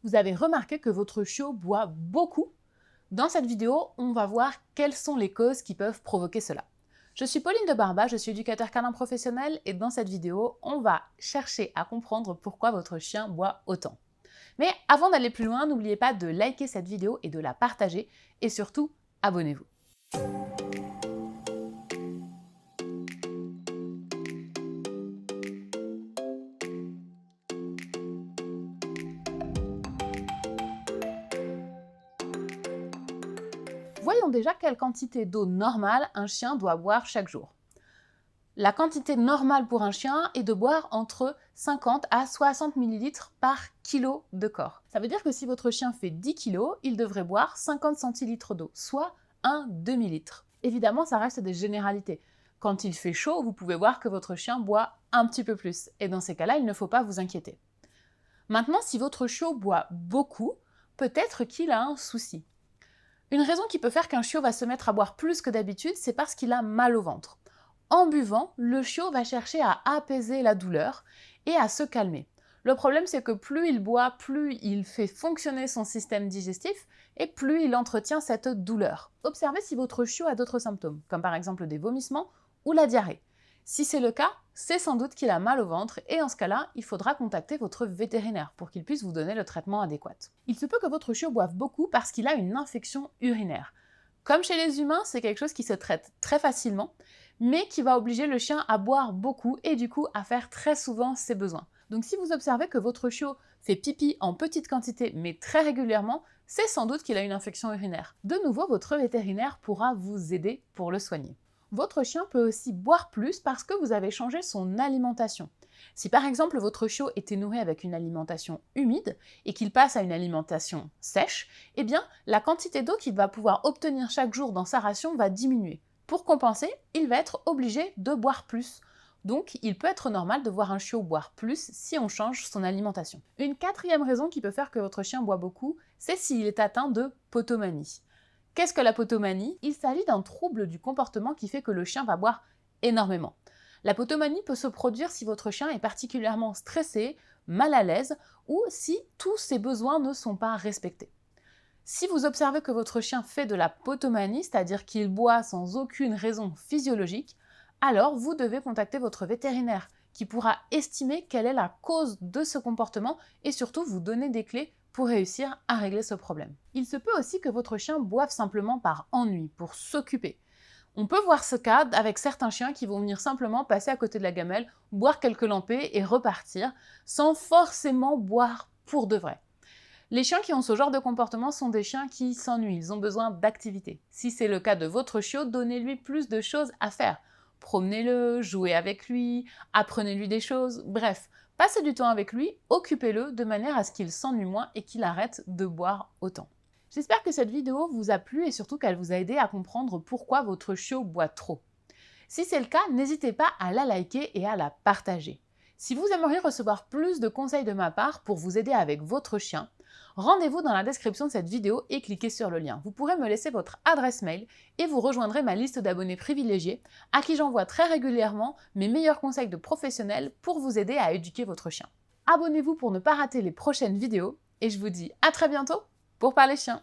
vous avez remarqué que votre chiot boit beaucoup. Dans cette vidéo, on va voir quelles sont les causes qui peuvent provoquer cela. Je suis Pauline de Barba, je suis éducateur canin professionnel et dans cette vidéo, on va chercher à comprendre pourquoi votre chien boit autant. Mais avant d'aller plus loin, n'oubliez pas de liker cette vidéo et de la partager et surtout, abonnez-vous. Voyons déjà quelle quantité d'eau normale un chien doit boire chaque jour. La quantité normale pour un chien est de boire entre 50 à 60 ml par kilo de corps. Ça veut dire que si votre chien fait 10 kg, il devrait boire 50 centilitres d'eau, soit un demi-litre. Évidemment, ça reste des généralités. Quand il fait chaud, vous pouvez voir que votre chien boit un petit peu plus. Et dans ces cas-là, il ne faut pas vous inquiéter. Maintenant, si votre chiot boit beaucoup, peut-être qu'il a un souci. Une raison qui peut faire qu'un chiot va se mettre à boire plus que d'habitude, c'est parce qu'il a mal au ventre. En buvant, le chiot va chercher à apaiser la douleur et à se calmer. Le problème, c'est que plus il boit, plus il fait fonctionner son système digestif et plus il entretient cette douleur. Observez si votre chiot a d'autres symptômes, comme par exemple des vomissements ou la diarrhée. Si c'est le cas, c'est sans doute qu'il a mal au ventre et en ce cas-là, il faudra contacter votre vétérinaire pour qu'il puisse vous donner le traitement adéquat. Il se peut que votre chiot boive beaucoup parce qu'il a une infection urinaire. Comme chez les humains, c'est quelque chose qui se traite très facilement, mais qui va obliger le chien à boire beaucoup et du coup à faire très souvent ses besoins. Donc si vous observez que votre chiot fait pipi en petite quantité mais très régulièrement, c'est sans doute qu'il a une infection urinaire. De nouveau, votre vétérinaire pourra vous aider pour le soigner. Votre chien peut aussi boire plus parce que vous avez changé son alimentation. Si par exemple votre chiot était nourri avec une alimentation humide et qu'il passe à une alimentation sèche, eh bien la quantité d'eau qu'il va pouvoir obtenir chaque jour dans sa ration va diminuer. Pour compenser, il va être obligé de boire plus. Donc il peut être normal de voir un chiot boire plus si on change son alimentation. Une quatrième raison qui peut faire que votre chien boit beaucoup, c'est s'il est atteint de potomanie. Qu'est-ce que la potomanie? Il s'agit d'un trouble du comportement qui fait que le chien va boire énormément. La potomanie peut se produire si votre chien est particulièrement stressé, mal à l'aise ou si tous ses besoins ne sont pas respectés. Si vous observez que votre chien fait de la potomanie, c'est-à-dire qu'il boit sans aucune raison physiologique, alors vous devez contacter votre vétérinaire qui pourra estimer quelle est la cause de ce comportement et surtout vous donner des clés pour réussir à régler ce problème. Il se peut aussi que votre chien boive simplement par ennui, pour s'occuper. On peut voir ce cas avec certains chiens qui vont venir simplement passer à côté de la gamelle, boire quelques lampées et repartir, sans forcément boire pour de vrai. Les chiens qui ont ce genre de comportement sont des chiens qui s'ennuient, ils ont besoin d'activité. Si c'est le cas de votre chiot, donnez-lui plus de choses à faire. Promenez-le, jouez avec lui, apprenez-lui des choses, bref, passez du temps avec lui, occupez-le de manière à ce qu'il s'ennuie moins et qu'il arrête de boire autant. J'espère que cette vidéo vous a plu et surtout qu'elle vous a aidé à comprendre pourquoi votre chiot boit trop. Si c'est le cas, n'hésitez pas à la liker et à la partager. Si vous aimeriez recevoir plus de conseils de ma part pour vous aider avec votre chien, rendez-vous dans la description de cette vidéo et cliquez sur le lien. Vous pourrez me laisser votre adresse mail et vous rejoindrez ma liste d'abonnés privilégiés à qui j'envoie très régulièrement mes meilleurs conseils de professionnels pour vous aider à éduquer votre chien. Abonnez-vous pour ne pas rater les prochaines vidéos et je vous dis à très bientôt pour parler chien.